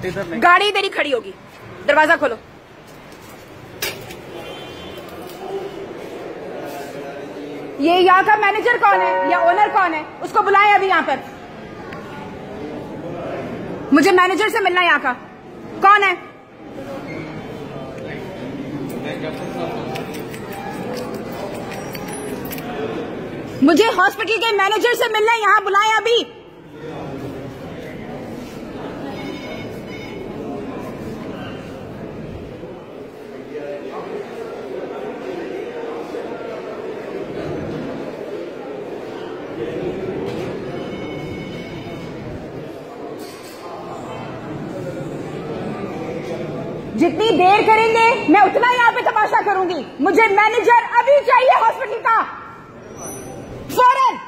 गाड़ी इधर ही खड़ी होगी, दरवाजा खोलो। ये यहाँ का मैनेजर कौन है या ओनर कौन है, उसको बुलाएं अभी यहाँ पर। मुझे मैनेजर से मिलना है यहाँ का, कौन है? मुझे हॉस्पिटल के मैनेजर से मिलना है, यहाँ बुलाएं अभी। जितनी देर करेंगे मैं उतना यहाँ पे तमाशा करूंगी। मुझे मैनेजर अभी चाहिए हॉस्पिटल का, फौरन।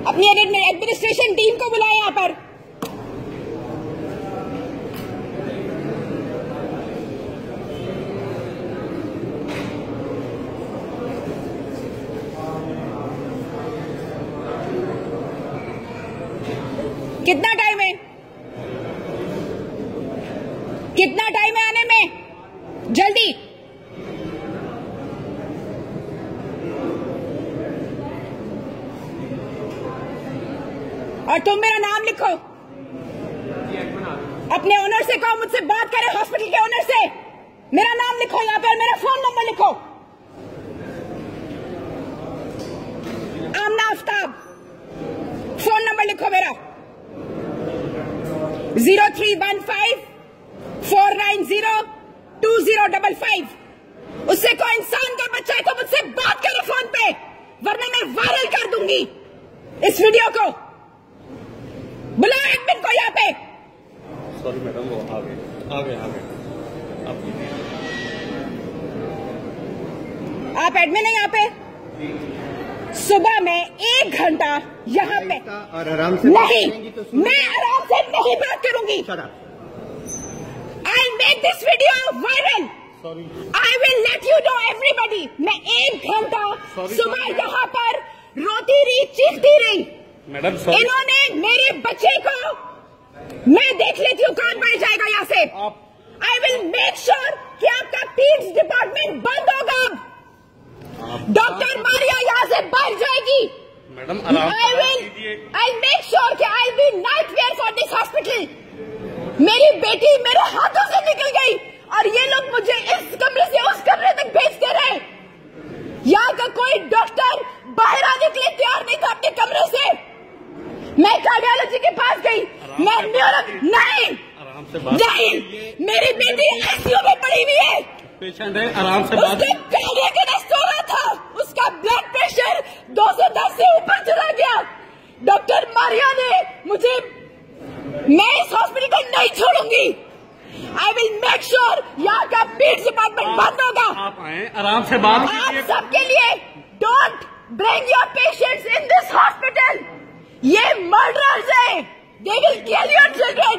अपनी एडमिनिस्ट्रेशन टीम को बुलाएं यहाँ पर। कितना टाइम है, कितना टाइम है आने में? जल्दी। और तुम मेरा नाम लिखो, अपने ओनर से कहो मुझसे बात करे, हॉस्पिटल के ओनर से। मेरा नाम लिखो यहाँ पर, मेरा फोन नंबर लिखो। आमना आफ्ताब, फोन नंबर लिखो मेरा 0315-490-2055। उससे कोई इंसान का बच्चा है तो मुझसे बात करे फोन पे, वरना मैं वायरल कर दूंगी इस वीडियो को। बुलाओ एडमिन को यहाँ पे। सॉरी मैडम, वो आ गए। आप एडमिन है यहाँ पे? सुबह में 1 घंटा यहाँ पे और आराम से नहीं, मैं आराम से नहीं बात करूंगी। I'll make this video viral. I will let you know everybody. मैं 1 घंटा सुबह यहाँ पर रोती रही, चीखती रही। मैडम इन्होंने मेरे बच्चे को, मैं देख लेती हूँ कौन बाहर जाएगा यहाँ से। I will make sure कि आपका पीड्स डिपार्टमेंट बंद होगा। डॉक्टर मारिया यहाँ से बाहर जाएगी। मैडम I'll make sure कि I'll be nightmare for this hospital। मेरी बेटी मेरे हाथों से निकल गई और ये लोग मुझे इस कमरे से उस कमरे तक भेजते रहे। यहाँ का कोई डॉक्टर बाहर आने के लिए तैयार नहीं था अपने कमरे से। मैं कार्डियोलॉजी के पास गई, मैं नहीं, मेरी बेटी आईसीयू में पड़ी हुई है। पेशेंट है, आराम से बात। कार्डियक अरेस्ट हो रहा था, उसका ब्लड प्रेशर 210 से ऊपर चला गया। डॉक्टर मारिया ने मुझे, मैं इस हॉस्पिटल को नहीं छोड़ूंगी। I will make sure यहाँ का पीड्स डिपार्टमेंट बंद होगा। आप आए, आराम से बात कीजिए। आप सबके लिए don't bring your patients in this hospital। ये murderers हैं, they will kill your children।